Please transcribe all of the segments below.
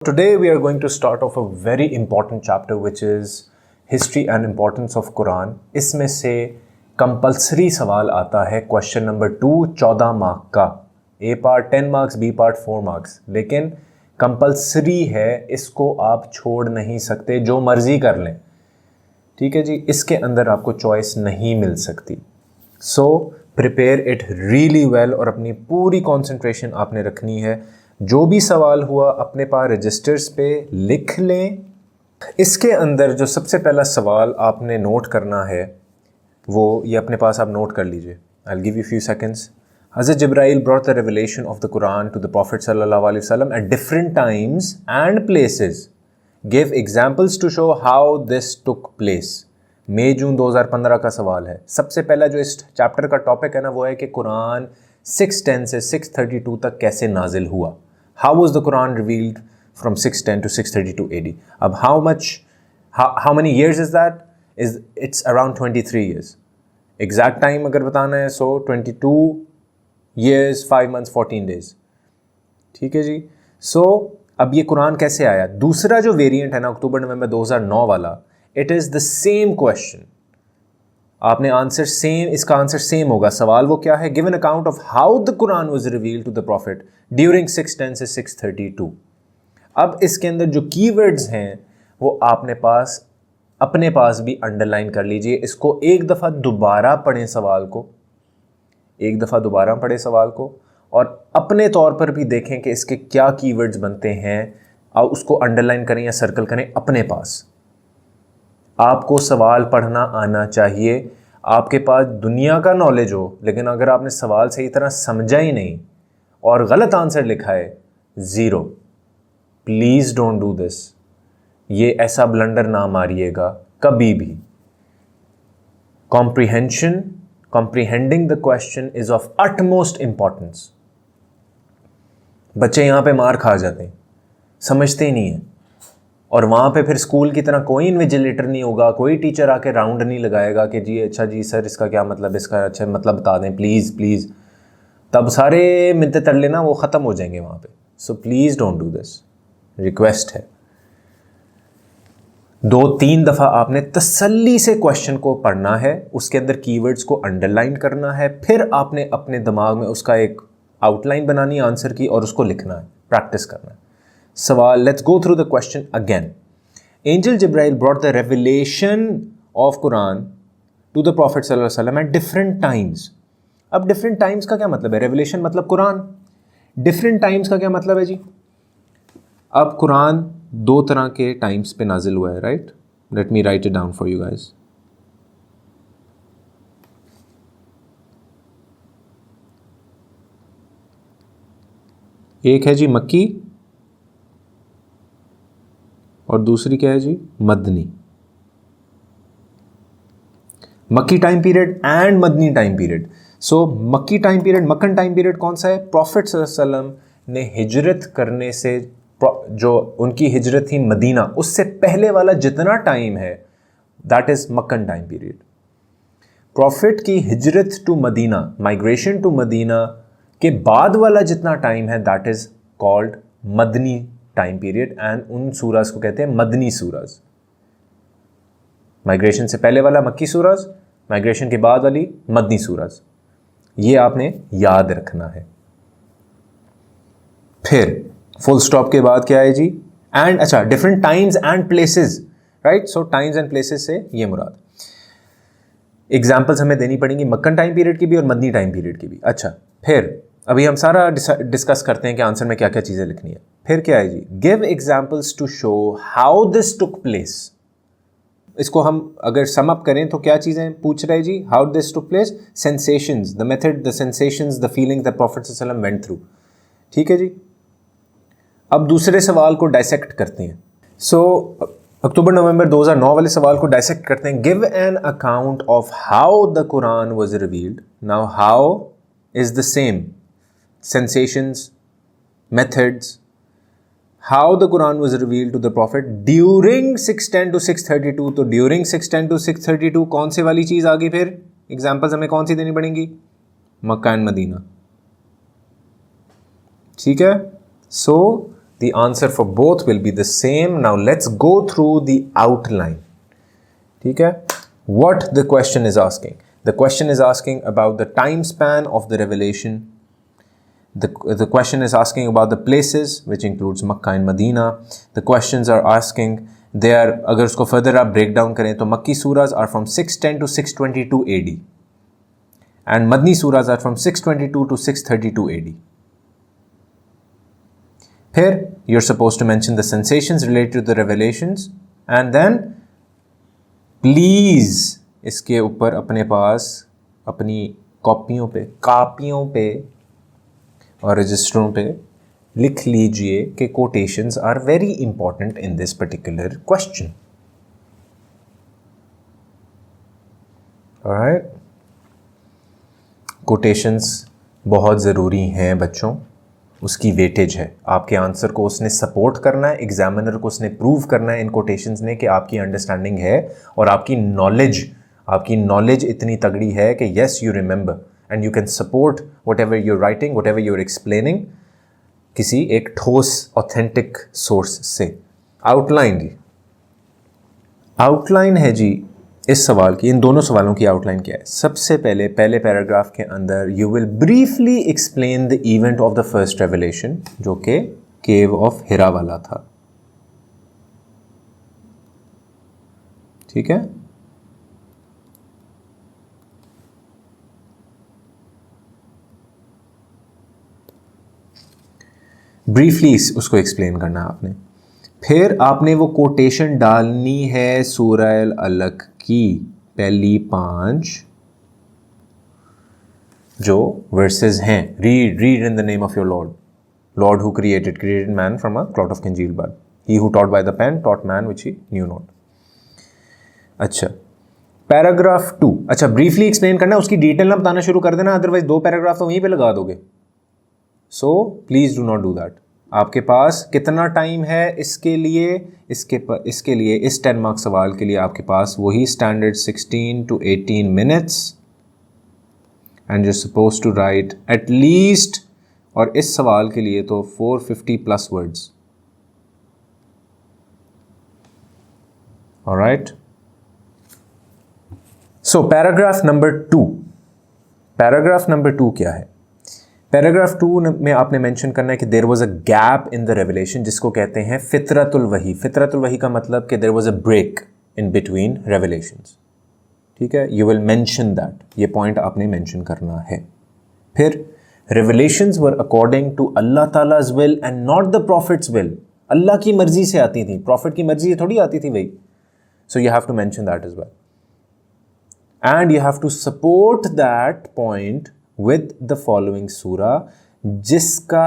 Today we are going to start off a very important chapter which is history and importance of Quran. इसमें से compulsory सवाल आता है question number 2 14 mark का। A part 10 marks, B part 4 marks, लेकिन compulsory है, इसको आप छोड़ नहीं सकते, जो मर्जी कर लें। ठीक है जी, इसके अंदर आपको चॉइस नहीं मिल सकती। So prepare it really well और अपनी पूरी कंसंट्रेशन आपने रखनी है। जो भी सवाल हुआ अपने पास रजिस्टर्स पे लिख लें। इसके अंदर जो सबसे पहला सवाल आपने नोट करना है वो ये अपने पास आप नोट कर लीजिए। I will give you few seconds. हज़रत जिब्राइल brought the revelation of the Quran to the Prophet sallallahu alaihi wasallam at different times and places. Give examples to show how this took place. मई जून 2015 का सवाल है। सबसे पहला जो इस chapter का topic है ना वो है कि कुरान 610 से 632 तक कैसे नाजिल हुआ। How was the Quran revealed from 610 to 632 AD? अब how many years is that? It's around 23 years. Exact time अगर बताना है so 22 years 5 months 14 days. ठीक है जी। So अब ये कुरान कैसे आया? दूसरा जो वेरिएंट है ना अक्टूबर नवंबर 2009 वाला, it is the same question. आपने आंसर सेम, इसका आंसर सेम होगा। सवाल वो क्या है? Give an account of how the Quran was revealed to the prophet during 610 से 632। अब इसके अंदर जो कीवर्ड्स हैं वो आपने अपने पास भी अंडरलाइन कर लीजिए। इसको एक दफ़ा दोबारा पढ़ें सवाल को, और अपने तौर पर भी देखें कि इसके क्या कीवर्ड्स बनते हैं, और उसको अंडरलाइन करें या सर्कल करें अपने पास। आपको सवाल पढ़ना आना चाहिए। आपके पास दुनिया का नॉलेज हो, लेकिन अगर आपने सवाल सही तरह समझा ही नहीं और गलत आंसर लिखा है, zero. Please don't do this. ये ऐसा ब्लंडर ना मारिएगा कभी भी। Comprehending the question is of utmost importance. बच्चे यहाँ पे मार खा जाते हैं, समझते ही नहीं है, और वहाँ पे फिर स्कूल की तरह कोई इन्विजिलेटर नहीं होगा, कोई टीचर आके राउंड नहीं लगाएगा कि जी अच्छा जी सर इसका क्या मतलब, इसका अच्छा मतलब बता दें प्लीज़। तब सारे मिलते तरले ना वो ख़त्म हो जाएंगे वहाँ पे। So please don't do this, request है। 2-3 दफ़ा आपने तसल्ली से क्वेश्चन को पढ़ना है, उसके अंदर कीवर्ड्स को अंडरलाइन करना है, फिर आपने अपने दिमाग में उसका एक आउटलाइन बनानी है आंसर की, और उसको लिखना है, प्रैक्टिस करना है। सवाल, let's go through the question again. Angel Jibril brought the revelation of Quran to the prophet सल्लल्लाहु अलैहि वसल्लम एट डिफरेंट टाइम्स। अब डिफरेंट टाइम्स का क्या मतलब है? रेवलेशन मतलब कुरान, डिफरेंट टाइम्स का क्या मतलब है जी? अब कुरान 2 तरह के टाइम्स पे नाजिल हुआ है, right? Let me right it down for you guys. एक है जी मक्की और दूसरी क्या है जी? Madani. Makki time period and Madani time period. So Makki time period, Meccan time period कौन सा है? प्रॉफिट सल्लल्लाहु अलैहि वसल्लम ने हिजरत करने से, जो उनकी हिजरत थी मदीना, उससे पहले वाला जितना टाइम है that is Meccan time period. Prophet की हिजरत to Madina, migration to Madina के बाद वाला जितना टाइम है that is called Madani time period, and उन सूरज को कहते हैं मदनी सूरज। माइग्रेशन से पहले वाला मक्की सूरज, माइग्रेशन के बाद वाली मदनी सूरज। ये आपने याद रखना है। फिर फुल स्टॉप के बाद क्या है जी? एंड, अच्छा, different times and places, right? So times and places से ये मुराद। एग्जाम्पल्स हमें देनी पड़ेंगी मक्कन टाइम पीरियड की भी और मदनी टाइम पीरियड की भी। अच्छा, फिर अभी हम सारा डिस्कस करते हैं कि आंसर में क्या क्या चीज़ें लिखनी है। फिर क्या है जी? Give examples to show how this took place. इसको हम अगर सम अप करें तो क्या चीज़ें पूछ रहे जी? How this took place, sensations, the method, the sensations, the feelings the prophet सल्लल्लाहु अलैहि वसल्लम वेंट थ्रू। ठीक है जी। अब दूसरे सवाल को डायसेक्ट करते हैं। सो अक्टूबर नवंबर 2009 वाले सवाल को डायसेक्ट करते हैं। Give an account of how the Quran was revealed. Now how is the same, sensations, methods. How the Quran was revealed to the Prophet during 610 to 632। तो during 610 to 632 कौन से वाली चीज़ आ गई? फिर एग्जाम्पल्स हमें कौन सी देनी पड़ेंगी? मक्का एंड मदीना। ठीक है। सो The answer for both will be the same. Now let's go through the outline. ठीक है? What the question is asking? The question is asking about the time span of the revelation. The question is asking about the places, which includes Makkah and Medina. The questions are asking, they are, अगर उसको further आप break down करें तो Makki surahs are from 610 to 622 AD and Madni surahs are from 622 to 632 AD. फिर you're supposed to mention the sensations related to the revelations and then please इसके ऊपर अपने पास अपनी कापियों पे और रजिस्टरों पे लिख लीजिए कि quotations are very important in this particular question. Alright? Quotations बहुत ज़रूरी हैं बच्चों, उसकी वेटेज है. आपके आंसर को उसने सपोर्ट करना है, एग्जामिनर को उसने प्रूव करना है इन कोटेशंस ने कि आपकी अंडरस्टैंडिंग है और आपकी नॉलेज इतनी तगड़ी है कि yes you remember and you can support whatever your writing, whatever your explaining किसी एक ठोस ऑथेंटिक सोर्स से. आउटलाइन है जी इस सवाल की, इन दोनों सवालों की आउटलाइन क्या है. सबसे पहले पैराग्राफ के अंदर you will briefly explain the event of the first revelation, जो कि केव ऑफ हिरा वाला था. ठीक है? ब्रीफली उसको एक्सप्लेन करना है आपने. फिर आपने वो कोटेशन डालनी है सूरह अल-अलक की पहली 5 जो वर्सेस हैं. Read in the name of your lord who created man from a clot of congealed blood, he who taught by the pen taught man which he knew not. अच्छा, पैराग्राफ 2. अच्छा, briefly explain करना है, उसकी detail ना बताना शुरू कर देना, अदरवाइज 2 पैराग्राफ तो वहीं पे लगा दोगे. So please do not do that. आपके पास कितना टाइम है इसके लिए? इसके लिए इस 10 मार्क्स सवाल के लिए आपके पास वही standard 16 to 18 minutes and you suppose to write at least, और इस सवाल के लिए तो 450 plus words. Alright, so paragraph number 2 क्या है? पैराग्राफ 2 में आपने मेंशन करना है कि there was a gap in the revelation, जिसको कहते हैं फितरतुल वही. फितरतुल वही का मतलब कि there was a break in between revelations. ठीक है? यू विल मेंशन दैट, ये पॉइंट आपने मेंशन करना है. फिर revelations were according to Allah तालाज will and not the prophets will. Allah की मर्जी से आती थी, प्रॉफिट की मर्जी से थोड़ी आती थी भाई. So you have to mention that as well and you have to support that point with the following surah, जिसका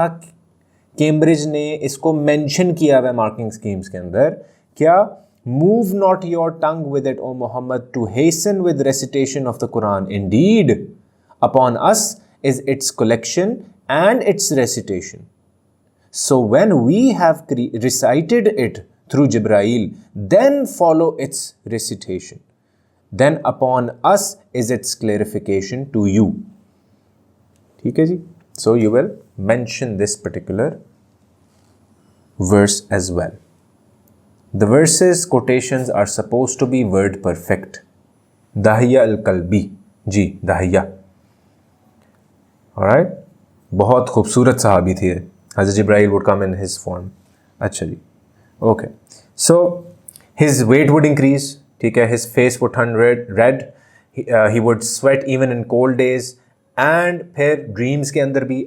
कैम्ब्रिज ने इसको मेंशन किया हुआ मार्किंग स्कीम्स के अंदर. क्या? Move not your tongue with it, O Muhammad, to hasten with recitation of the Quran. Indeed, upon us is its collection and its recitation. So when we have recited it through Jibrail, then follow its recitation. Then upon us is its clarification to you. ठीक है जी. So you will mention this particular verse as well. The verses quotations are supposed to be word perfect. Dahiya अल-कल्बी ji, Dahiya. Alright, बहुत खूबसूरत सहाबी थी. हज़रत जिब्राइल would come in his form. अच्छा जी, okay. So his weight would increase. ठीक है? His face would turn red. He would sweat even in cold days. And फिर dreams के अंदर भी,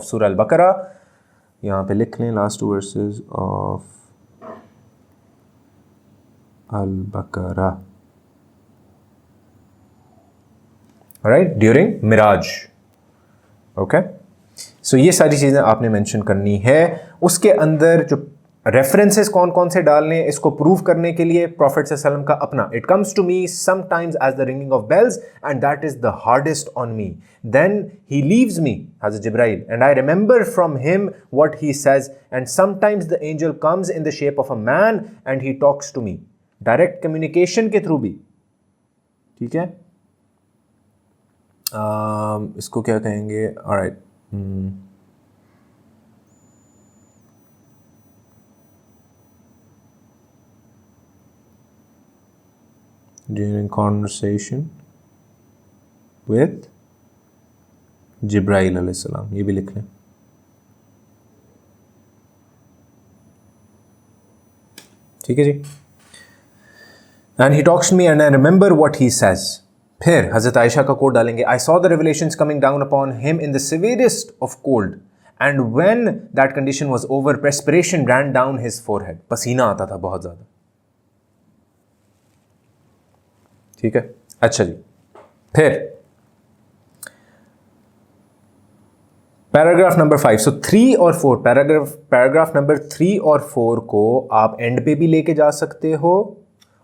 of Surah Al-Baqarah. यहाँ पे लिख लें last 2 verses of Al-Baqarah. Alright, during Miraj. Okay? So ये सारी चीज़ें आपने मेंशन करनी है. उसके अंदर जो रेफरेंसेस कौन कौन से डालने, इसको प्रूव करने के लिए प्रॉफिट सल्लल्लाहु अलैहि वसल्लम का अपना, it comes to me sometimes as the ringing of bells and that is the hardest on me. Then he leaves me हज़रत Jibrail and I remember from him what he says and sometimes the angel comes in the shape of a man and he talks to me. Direct communication के through भी. ठीक है? इसको क्या कहेंगे, alright, during conversation with Jibrail अलैहिस्सलाम, ये भी लिख लें। ठीक है जी। And he talks me and I remember what he says. फिर हजरत आयशा का कोट डालेंगे, I saw the revelations coming down upon him in the severest of cold and when that condition was over perspiration ran down his forehead, पसीना आता था बहुत ज्यादा। ठीक है, अच्छा जी। फिर पैराग्राफ नंबर 5, सो 3 और 4, पैराग्राफ नंबर 3 और 4 को आप एंड पे भी लेके जा सकते हो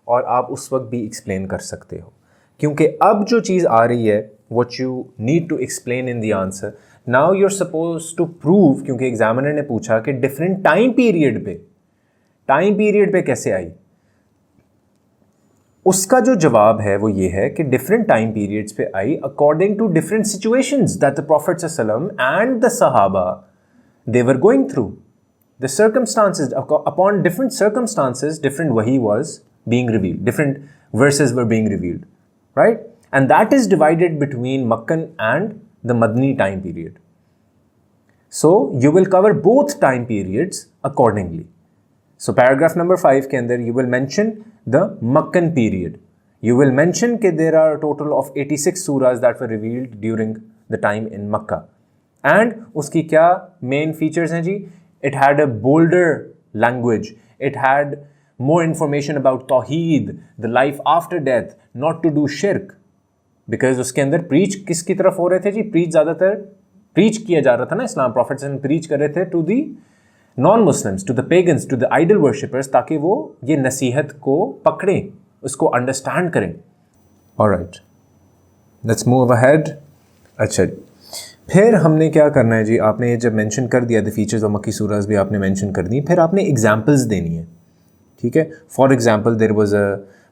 और आप उस वक्त भी एक्सप्लेन कर सकते हो, क्योंकि अब जो चीज़ आ रही है what you need to explain in the answer, now you are suppose to prove, क्योंकि एग्जामिनर ने पूछा कि डिफरेंट टाइम पीरियड पे कैसे आई, उसका जो जवाब है वो ये है कि डिफरेंट टाइम पीरियड्स पे आई according to different situations that the prophet सल्लल्लाहु अलैहि वसल्लम एंड द सहाबा they were going through, the circumstances, upon different circumstances different वही was being revealed, different verses were being revealed, right? And that is divided between Makkan and the Madni time period. So you will cover both time periods accordingly. So paragraph number 5 के अंदर you will mention the Makkan period. You will mention that there are a total of 86 surahs that were revealed during the time in Makkah. And उसकी क्या main features हैं जी? It had a bolder language. It had more information about Tawheed, the life after death, not to do shirk. Because उसके अंदर preach किसकी तरफ हो रहे थे जी? preach ज़्यादातर preach किया जा रहा था ना इस्लाम, प्रॉफिट से preach कर रहे थे to the non-Muslims, to the pagans, to the idol worshippers, ताकि वो ये नसीहत को पकड़ें, उसको understand करें। Alright, let's move ahead। अच्छा, फिर हमने क्या करना है जी, आपने जब मेंशन कर दिया द फीचर्स ऑफ मक्की सूराज भी आपने मेंशन कर दी, फिर आपने एग्जांपल्स देनी है। ठीक है, for example there was a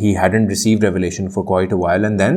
he hadn't received revelation for quite a while, and then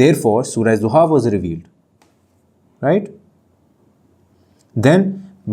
therefore Surah Duha was revealed, right? Then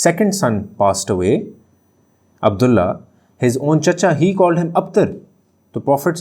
second son passed away, Abdullah, his own chacha, he called him Abtar. The Prophet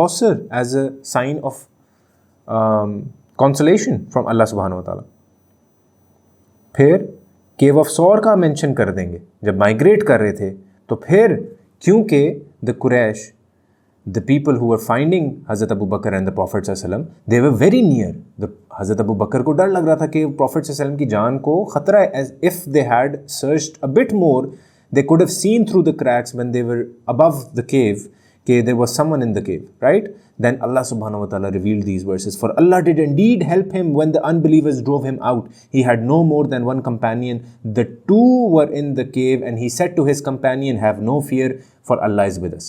Kausar as a sign of consolation from Allah subhanahu wa ta'ala. फिर केव of सौर का mention कर देंगे, जब migrate कर रहे थे तो फिर क्योंकि the Quraysh, the people who were finding हज़रत Abu Bakr and the prophet सल्लल्लाहु अलैहि वसल्लम, they were very near, the हज़रत अबू बकर को डर लग रहा था कि प्रॉफिट सल्लल्लाहु अलैहि वसल्लम की जान को ख़तरा है, as if they had searched a bit more they could have seen through the cracks when they were above the cave कि there was someone in the cave, right? Then Allah subhanahu wa ta'ala revealed these verses. For Allah did indeed help him when the unbelievers drove him out. He had no more than one companion. The two were in the cave, and he said to his companion, have no fear, for Allah is with us.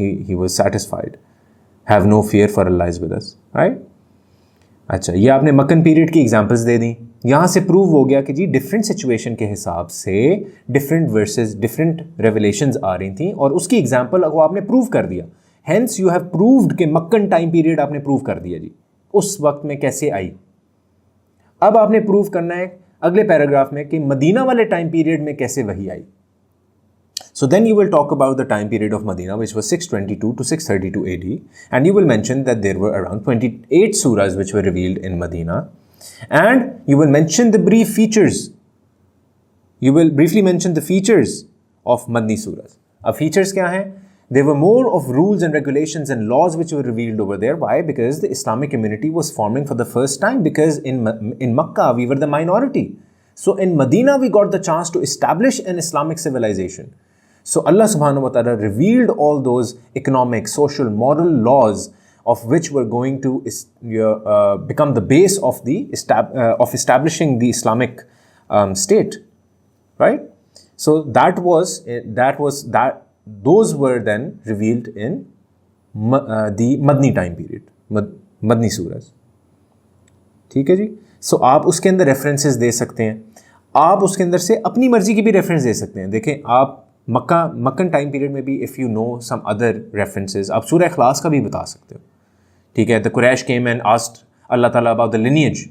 he was satisfied. Have no fear, for Allah is with us, right? अच्छा, ये आपने मक्कन period की examples दे दी। यहाँ से prove हो गया कि जी different situation के हिसाब से डिफरेंट वर्सेस, डिफरेंट रेवलेशंस आ रही थी और उसकी एग्जांपल को आपने प्रूव कर दिया। हेंस यू हैव प्रूव्ड कि मक्कन टाइम पीरियड आपने प्रूव कर दिया जी, उस वक्त में कैसे आई। अब आपने प्रूव करना है अगले पैराग्राफ में कि मदीना वाले टाइम पीरियड में कैसे वही आई। So then you will talk about the time period of Medina, which was 622 to 632 AD, and you will mention that there were around 28 surahs which were revealed in Medina, and you will mention the brief features. You will briefly mention the features of Madni surahs. अब features क्या हैं? There were more of rules and regulations and laws which were revealed over there. Why? Because the Islamic community was forming for the first time. Because in Makkah we were the minority. So in Medina we got the chance to establish an Islamic civilization. So Allah subhanahu wa ta'ala revealed all those economic, social, moral laws of which were going to become the base of establishing the Islamic state, right? So those were then revealed in the Madni time period, Madni surahs. ठीक है जी। So आप उसके अंदर references दे सकते हैं। आप उसके अंदर से अपनी मर्जी की भी रेफरेंस दे सकते हैं। देखें, आप मक्कन टाइम पीरियड में भी if you know some other references, आप सूरह इखलास का भी बता सकते हो, ठीक है। The Quraysh came and asked Allah ताला about the lineage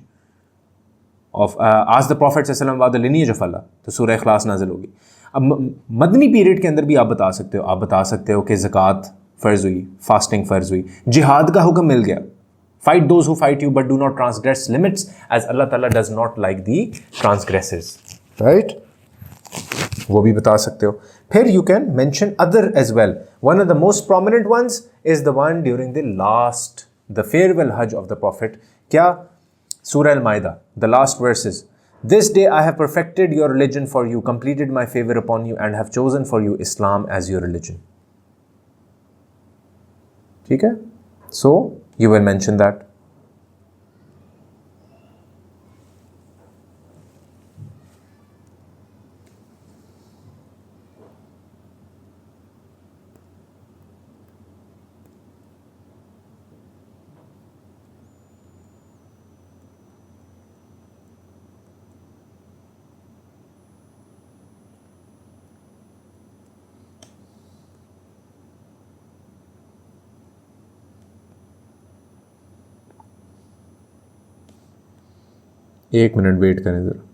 of asked the prophet सल्लल्लाहु अलैहि वसल्लम about the lineage of Allah, तो सूरह इखलास नाजिल होगी। अब मदनी पीरियड के अंदर भी आप बता सकते हो कि ज़कात फ़र्ज़ हुई, फास्टिंग फ़र्ज़ हुई, जिहाद का हुक्म मिल गया, fight those who fight you but do not transgress limits as Allah ताला does not like the transgressors, right, वो भी बता सकते हो। फिर you can mention other as well. One of the most prominent ones is the one during the last the farewell hajj of the prophet. क्या? सूरह अल-माइदा, the last verses, this day I have perfected your religion for you, completed my favour upon you and have chosen for you Islam as your religion, ठीक है। So you will mention that. एक minute wait करें ज़रा।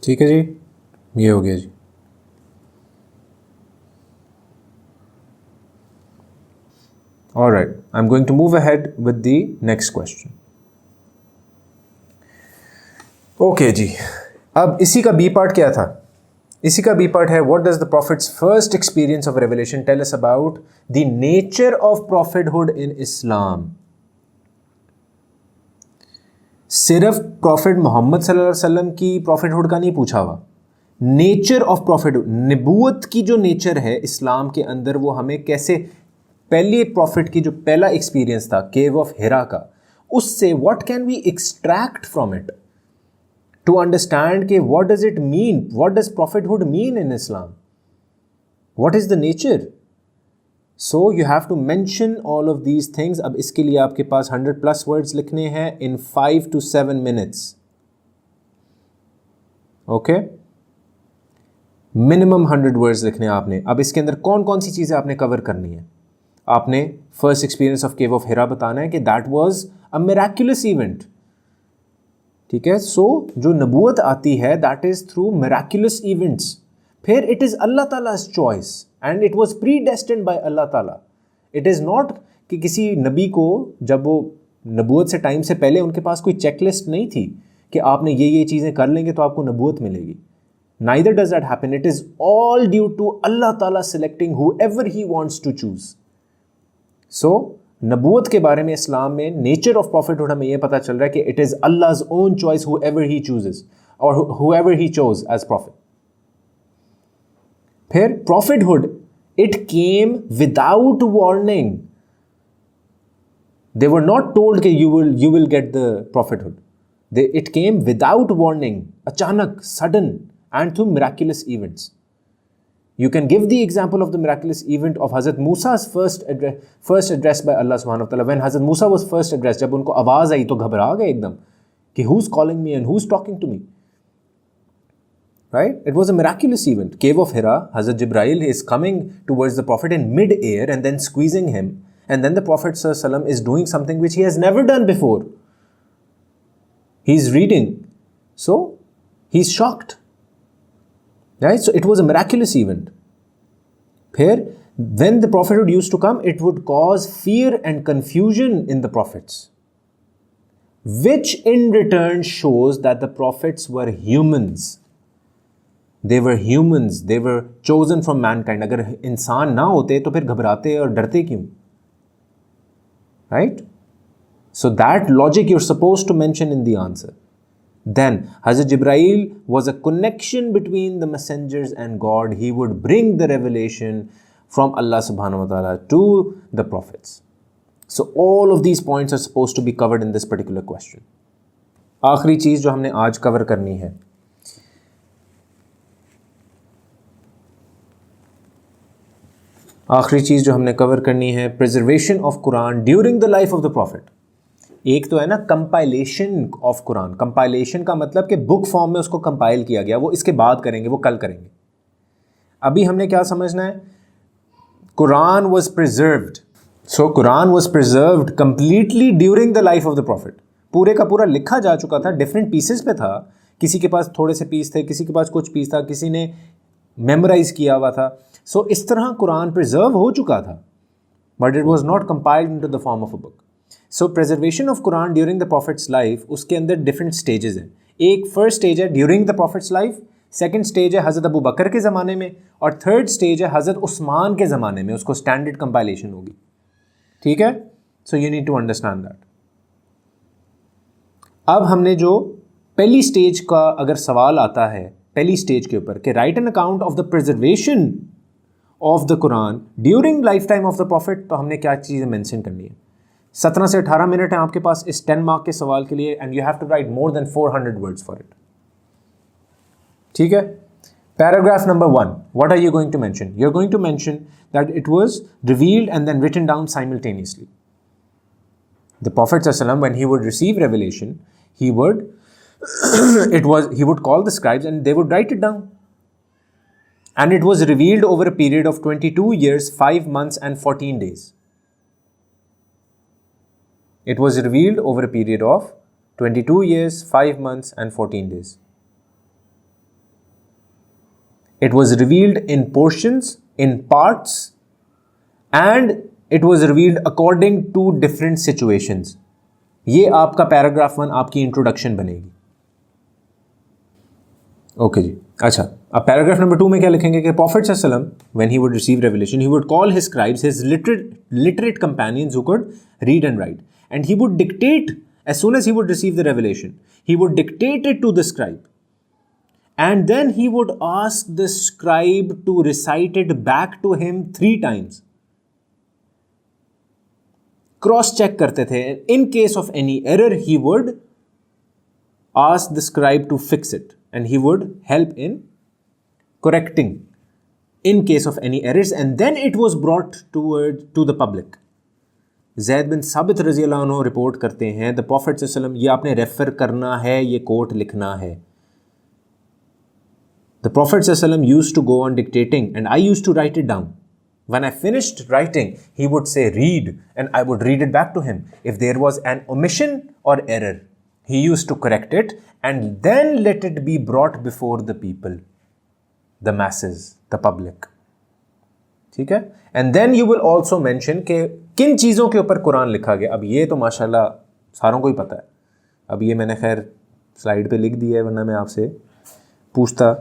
ठीक है जी, ये हो गया जी। Alright, I'm going to move ahead with the next question. Okay जी, अब इसी का बी पार्ट क्या था? इसी का बी पार्ट है, what does the prophet's first experience of revelation tell us about the nature of prophethood in Islam. सिर्फ प्रॉफिट मोहम्मद सल्लल्लाहु अलैहि वसल्लम की प्रॉफिटहुड का नहीं पूछा हुआ, नेचर ऑफ प्रॉफिटहुड, नबूवत की जो नेचर है इस्लाम के अंदर, वो हमें कैसे, पहले प्रॉफिट की जो पहला एक्सपीरियंस था केव ऑफ हिरा का, उससे what can we extract from it to understand कि what does it mean, what does prophethood mean in Islam, what is the nature. So you have to mention all of these things. अब इसके लिए आपके पास 100+ words लिखने हैं in 5 to 7 minutes, okay, minimum 100 words लिखने हैं आपने। अब इसके अंदर कौन कौन सी चीज़ें आपने कवर करनी है? आपने first experience of cave of Hira बताना है कि that was a miraculous event, ठीक है। सो जो नबूवत आती है that is through miraculous events. फिर इट इज़ अल्लाह ताला's choice and it was predestined by Allah ताला। इट इज़ नॉट कि किसी नबी को जब वो नबूवत से टाइम से पहले उनके पास कोई चेकलिस्ट नहीं थी कि आपने ये चीज़ें कर लेंगे तो आपको नबूवत मिलेगी। Neither does that happen. It is all due to Allah Ta'ala selecting whoever He wants to choose. So, नबूवत के बारे में इस्लाम में नेचर ऑफ प्रॉफिटहुड हमें यह पता चल रहा है कि it is Allah's own choice whoever He chooses or whoever He chose as prophet. फिर prophethood, it came without warning. They were not told कि you will get the prophethood. It came without warning, अचानक, sudden, and through miraculous events. You can give the example of the miraculous event of Hazrat Musa's first address by Allah subhanahu wa ta'ala. When Hazrat Musa was first addressed, जब उनको आवाज़ आई तो घबरा गए एकदम कि who's calling me and who's talking to me, right? It was a miraculous event. Cave of Hira, Hazrat Jibreel is coming towards the Prophet in mid-air and then squeezing him, and then the Prophet sallallahu alaihi wasallam is doing something which he has never done before. He's reading, so he's shocked. Right? So it was a miraculous event. Here, when the prophethood used to come, it would cause fear and confusion in the prophets, which in return shows that the prophets were humans. they were humans, they were chosen from mankind. अगर इंसान ना होते तो फिर घबराते और डरते क्यों? Right? So that logic you're supposed to mention in the answer. Then Hazrat Jibreel was a connection between the messengers and God. He would bring the revelation from Allah subhanahu wa ta'ala to the prophets. So all of these points are supposed to be covered in this particular question. आखिरी चीज़ जो हमने आज cover करनी है, preservation of Quran during the life of the profit. एक तो है ना कंपाइलेशन ऑफ कुरान. कंपाइलेशन का मतलब कि बुक फॉर्म में उसको कंपाइल किया गया, वो इसके बाद करेंगे, वो कल करेंगे. अभी हमने क्या समझना है? Quran was preserved. So Quran was preserved completely during the life of the profit. पूरे का पूरा लिखा जा चुका था, डिफरेंट पीसेस पे था. किसी के पास थोड़े से पीस थे, किसी के पास कुछ पीस था, किसी ने मेमोराइज किया हुआ था. सो इस तरह कुरान प्रिजर्व हो चुका था, but it was not compiled into the form of a book. So preservation of Quran during the profits life, उसके अंदर डिफरेंट स्टेजेस हैं. एक फर्स्ट स्टेज है during the profits life, second stage है हज़रत अबू बकर के ज़माने में, और थर्ड स्टेज है हज़रत उस्मान के ज़माने में. उसको स्टैंडर्ड कंपाइलेशन होगी. ठीक है? So you need to understand that. अब हमने जो पहली स्टेज का अगर सवाल आता है पहली स्टेज के ऊपर कि right N account of the preservation of the Quran during life time of the profit, तो हमने क्या चीज़ें मेंशन करनी है. 17 से 18 मिनट है आपके पास इस 10 मार्क के सवाल के लिए, and you have to write more than 400 words for it. ठीक है? Paragraph number 1, what are you going to mention? You are going to mention that it was revealed and then written down simultaneously. The prophet सल्लल्लाहु अलैहि वसल्लम, when he would receive revelation, he would call the scribes and they would write it down. And it was revealed over a period of 22 years, 5 months and 14 days. It was revealed over a period of 22 years, 5 months and 14 days. It was revealed in portions, in parts, and it was revealed according to different situations. ये आपका paragraph 1 आपकी introduction बनेगी. Okay जी. अच्छा, अब paragraph number 2 में क्या लिखेंगे कि प्रॉफिट सल्लल्लाहु अलैहि वसल्लम when he would receive revelation, he would call his scribes, his literate companions who could read and write, and he would dictate, as soon as he would receive the revelation, he would dictate it to the scribe, and then he would ask the scribe to recite it back to him 3 times. Cross check करते थे. In case of any error he would ask the scribe to fix it and he would help in correcting in case of any errors, and then it was brought to the public. Zaid bin Sabit रज़ी अल्लाह अन्हु report करते हैं, the prophet सल्लल्लाहु अलैहि वसल्लम, ये आपने refer करना है, ये कोट लिखना है. द प्रॉफिट सल्लल्लाहु अलैहि वसल्लम used to go on dictating and I used to write it down. When I finished writing, he would say, read, and I would read it back to him. If there was an omission or error, he used to correct it and then let it be brought before the people, the masses, the public. ठीक है? And then you will also mention कि किन चीज़ों के ऊपर Quran लिखा गया. अब ये तो माशाल्लाह सारों को ही पता है. अब ये मैंने खैर स्लाइड पे लिख दिया है, वरना मैं आपसे पूछता,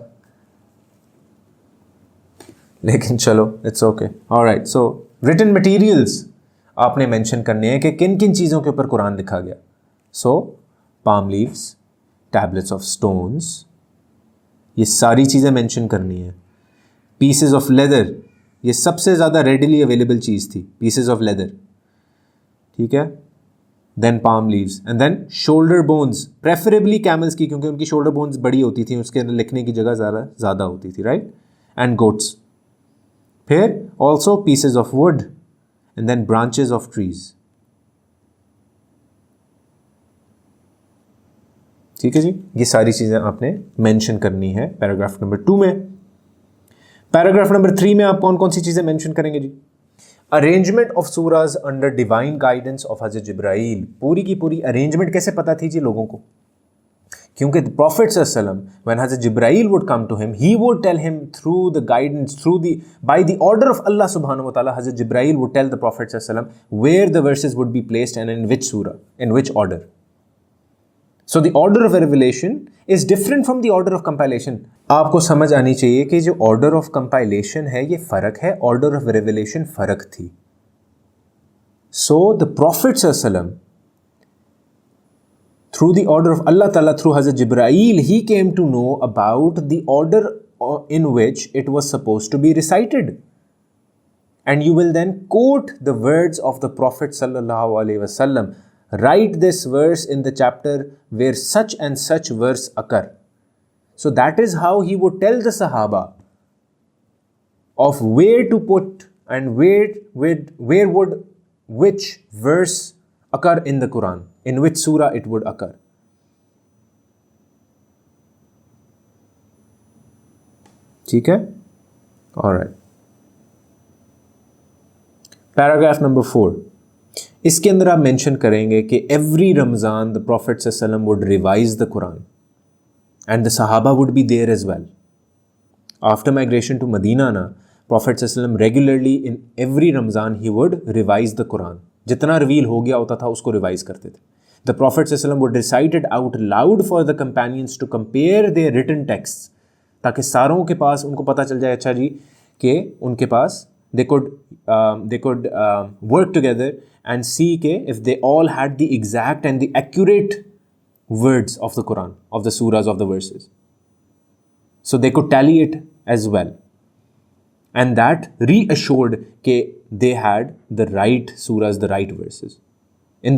लेकिन चलो it's okay. Alright. So written materials आपने मेंशन करने हैं कि किन किन चीज़ों के ऊपर कुरान लिखा गया. So palm leaves, tablets of stones, ये सारी चीज़ें मेंशन करनी है. पीसेस ऑफ लेदर, ये सबसे ज़्यादा रेडिली अवेलेबल चीज़ थी, पीसेस ऑफ लेदर. ठीक है? Then palm leaves, and then shoulder bones, preferably camels की, क्योंकि उनकी शोल्डर बोन्स बड़ी होती थी, उसके अंदर लिखने की जगह ज़्यादा होती थी. राइट? And goats. फिर also pieces of wood, and then branches of trees. ठीक है जी? ये सारी चीज़ें आपने मेंशन करनी है पैराग्राफ नंबर 2 में. पैराग्राफ नंबर 3 में आप कौन कौन सी चीज़ें मेंशन करेंगे जी? Arrangement of surahs under divine guidance of हज़रत जिब्राइल. पूरी की पूरी अरेंजमेंट कैसे पता थी जी लोगों को? क्योंकि द प्रॉफिट सल्लल्लाहु अलैहि वसल्लम, व्हेन हज़रत Jibril would come to him, he would tell him through the guidance, by the order of Allah सुब्हानहू व तआला, हज़रत Jibril would tell the prophet सल्लल्लाहु अलैहि वसल्लम where the verses would be placed and in which surah, in which order. So the order of revelation is different from the order of compilation. आपको समझ आनी चाहिए कि जो ऑर्डर ऑफ कंपाइलेशन है ये फ़र्क है, ऑर्डर ऑफ रेवलेशन फ़र्क थी. सो द प्रॉफिट सल्लल्लाहु through the order of Allah Ta'ala, through Hazrat Jibreel, he came to know about the order in which it was supposed to be recited. And you will then quote the words of the Prophet Sallallahu Alaihi Wasallam. Write this verse in the chapter where such and such verse occur. So that is how he would tell the Sahaba of where to put and where would which verse occur in the Quran, in which surah it would occur. ठीक है? Alright. Paragraph number 4. इसके अंदर आप mention करेंगे कि every Ramzan the prophet सल्लल्लाहु अलैहि वसल्लम would revise the Quran and the सहाबा would be there as well. After migration to Medina ना, प्रॉफिट सल्लल्लाहु अलैहि वसल्लम regularly in every Ramzan he would revise the Quran. जितना रिवील हो गया होता था उसको रिवाइज करते थे. द प्रॉफिट सल्लल्लाहु अलैहि वसल्लम would recite it out loud for the companions to compare their written text, ताकि सारों के पास उनको पता चल जाए अच्छा जी कि उनके पास they could work together and see if they all had the exact and the accurate words of the Quran, of the surahs, of the verses. So they could tally it as well. And that reassured that they had the right surahs, the right verses, in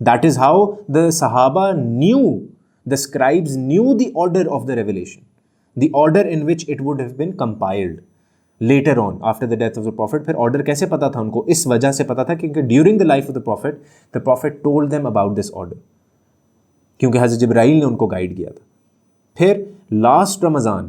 That is how the Sahaba knew, the scribes knew the order of the revelation, the order in which it would have been compiled later on after the death of the Prophet. फिर order कैसे पता था उनको? इस वजह से पता था क्योंकि during the life of the Prophet told them about this order, क्योंकि हज़रत जिब्राइल ने उनको गाइड किया था. फिर last Ramadan,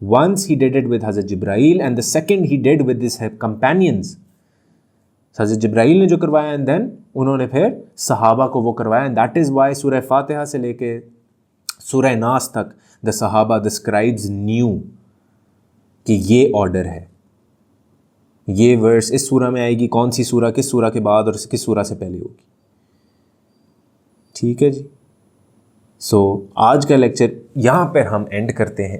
Once he did it with Hazrat Jibreel and the second he did with his companions. हज़रत जिब्राइल ने जो करवाया एंड देन उन्होंने फिर सहाबा को वो करवाया. एंड दैट इज़ वाई सूरह फातिहा से लेके सूरह नास तक द सहाबा, द स्क्राइब्स न्यू कि ये ऑर्डर है, ये वर्स इस सूरह में आएगी, कौन सी सूरह किस सूरह के बाद और किस सूरह से पहले होगी. ठीक है जी. सो आज का लेक्चर यहाँ पर हम एंड करते हैं.